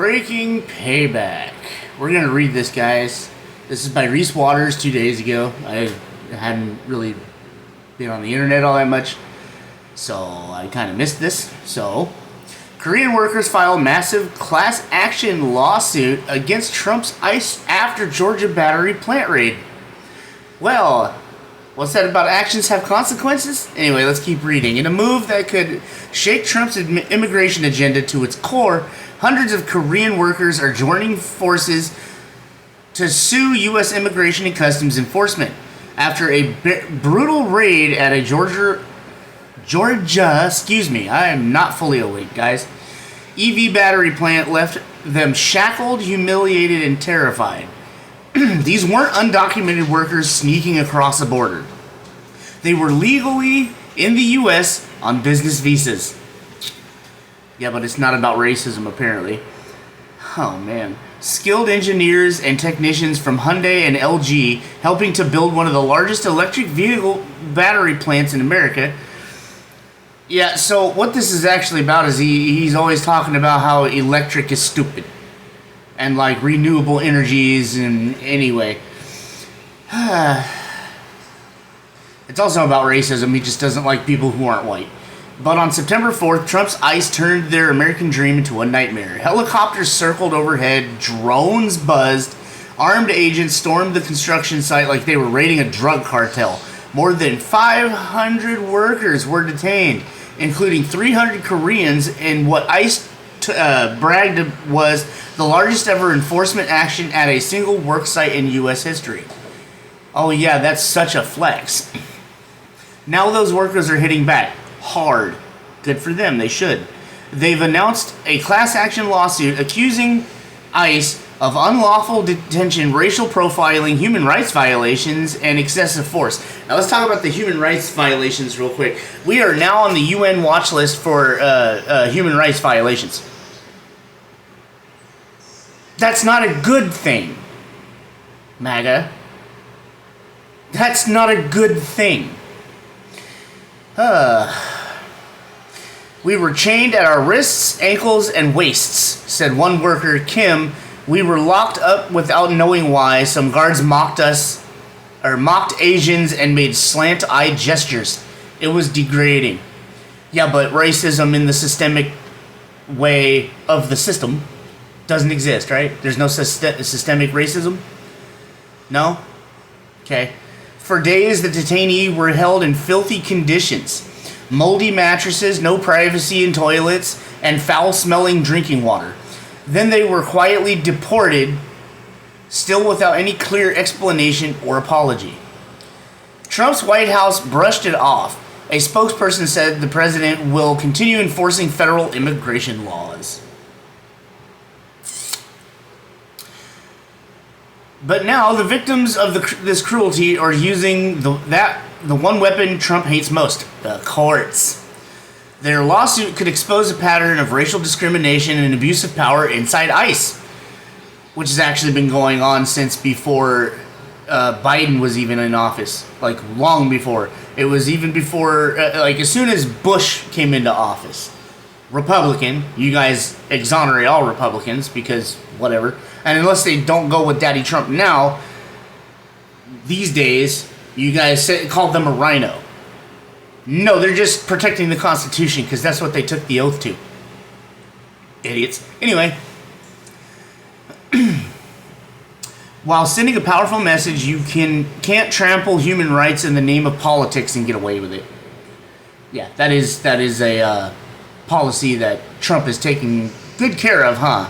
Breaking Payback. We're going to read this, guys. This is by Reese Waters 2 days ago. I hadn't really been on the internet all that much, so I kind of missed this. So, Korean workers file massive class action lawsuit against Trump's ICE after Georgia battery plant raid. Well, what's that about actions have consequences? Anyway, let's keep reading. In a move that could shake Trump's immigration agenda to its core, hundreds of Korean workers are joining forces to sue U.S. Immigration and Customs Enforcement after a brutal raid at a Georgia, I am not fully awake, guys. EV battery plant left them shackled, humiliated, and terrified. These weren't undocumented workers sneaking across the border. They were legally in the U.S. on business visas. Yeah, but it's not about racism, apparently. Oh, man. Skilled engineers and technicians from Hyundai and LG helping to build one of the largest electric vehicle battery plants in America. Yeah, so what this is actually about is he's always talking about how electric is stupid. And like renewable energies and anyway. It's also about racism. He just doesn't like people who aren't white. But on September 4th, Trump's ICE turned their American dream into a nightmare. Helicopters circled overhead, drones buzzed, armed agents stormed the construction site like they were raiding a drug cartel. More than 500 workers were detained, including 300 Koreans in what ICE bragged was the largest ever enforcement action at a single work site in U.S. history. Oh yeah, that's such a flex. Now those workers are hitting back. Hard. Good for them, they should. They've announced a class action lawsuit accusing ICE of unlawful detention, racial profiling, human rights violations, and excessive force. Now let's talk about the human rights violations real quick. We are now on the UN watch list for human rights violations. That's not a good thing, MAGA. That's not a good thing. We were chained at our wrists, ankles, and waists, said one worker, Kim. We were locked up without knowing why. Some guards mocked Asians and made slant-eyed gestures. It was degrading. Yeah, but racism in the systemic way of the system doesn't exist, right? There's no systemic racism? No? Okay. For days, the detainee were held in filthy conditions. Moldy mattresses, no privacy in toilets, and foul-smelling drinking water. Then they were quietly deported, still without any clear explanation or apology. Trump's White House brushed it off. A spokesperson said the president will continue enforcing federal immigration laws. But now the victims of this cruelty are using the one weapon Trump hates most, the courts. Their lawsuit could expose a pattern of racial discrimination and abuse of power inside ICE, which has actually been going on since before Biden was even in office, like long before. It was even before, like as soon as Bush came into office. Republican, you guys exonerate all Republicans because whatever. And unless they don't go with Daddy Trump now, these days, you guys call them a rhino. No, they're just protecting the Constitution because that's what they took the oath to. Idiots. Anyway, while sending a powerful message, you can't trample human rights in the name of politics and get away with it. Yeah, that is a policy that Trump is taking good care of, huh?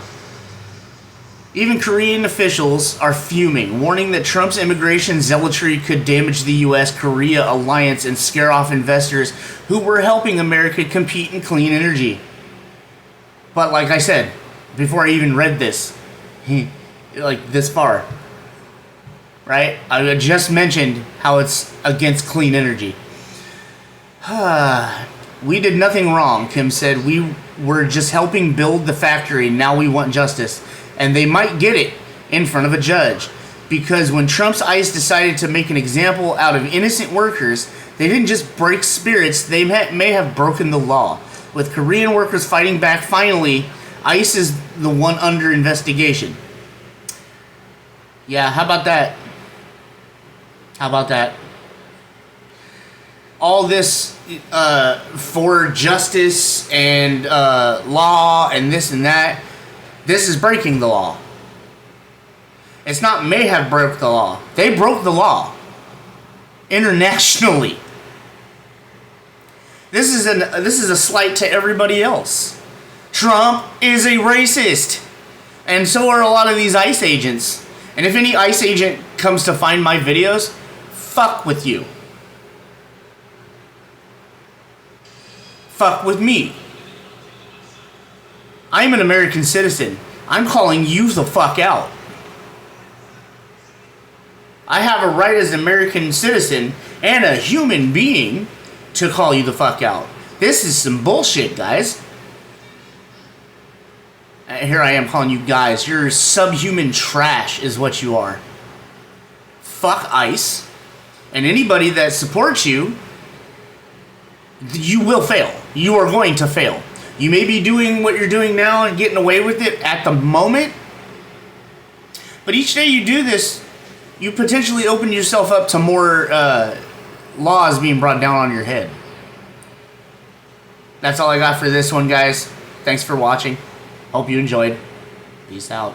Even Korean officials are fuming, warning that Trump's immigration zealotry could damage the U.S.-Korea alliance and scare off investors who were helping America compete in clean energy. But like I said, before I even read this, like this far, right? I just mentioned how it's against clean energy. We did nothing wrong, Kim said. We were just helping build the factory. Now we want justice. And they might get it in front of a judge. Because when Trump's ICE decided to make an example out of innocent workers, they didn't just break spirits, they may have broken the law. With Korean workers fighting back finally, ICE is the one under investigation. Yeah, how about that? How about that? All this for justice and law and this and that, this is breaking the law. It's not may have broke the law. They broke the law. Internationally. This is a slight to everybody else. Trump is a racist. And so are a lot of these ICE agents. And if any ICE agent comes to find my videos, fuck with you. Fuck with me. I'm an American citizen. I'm calling you the fuck out. I have a right as an American citizen and a human being to call you the fuck out. This is some bullshit, guys. Here I am calling you guys. You're subhuman trash is what you are. Fuck ICE. And anybody that supports you, you will fail. You are going to fail. You may be doing what you're doing now and getting away with it at the moment. But each day you do this, you potentially open yourself up to more laws being brought down on your head. That's all I got for this one, guys. Thanks for watching. Hope you enjoyed. Peace out.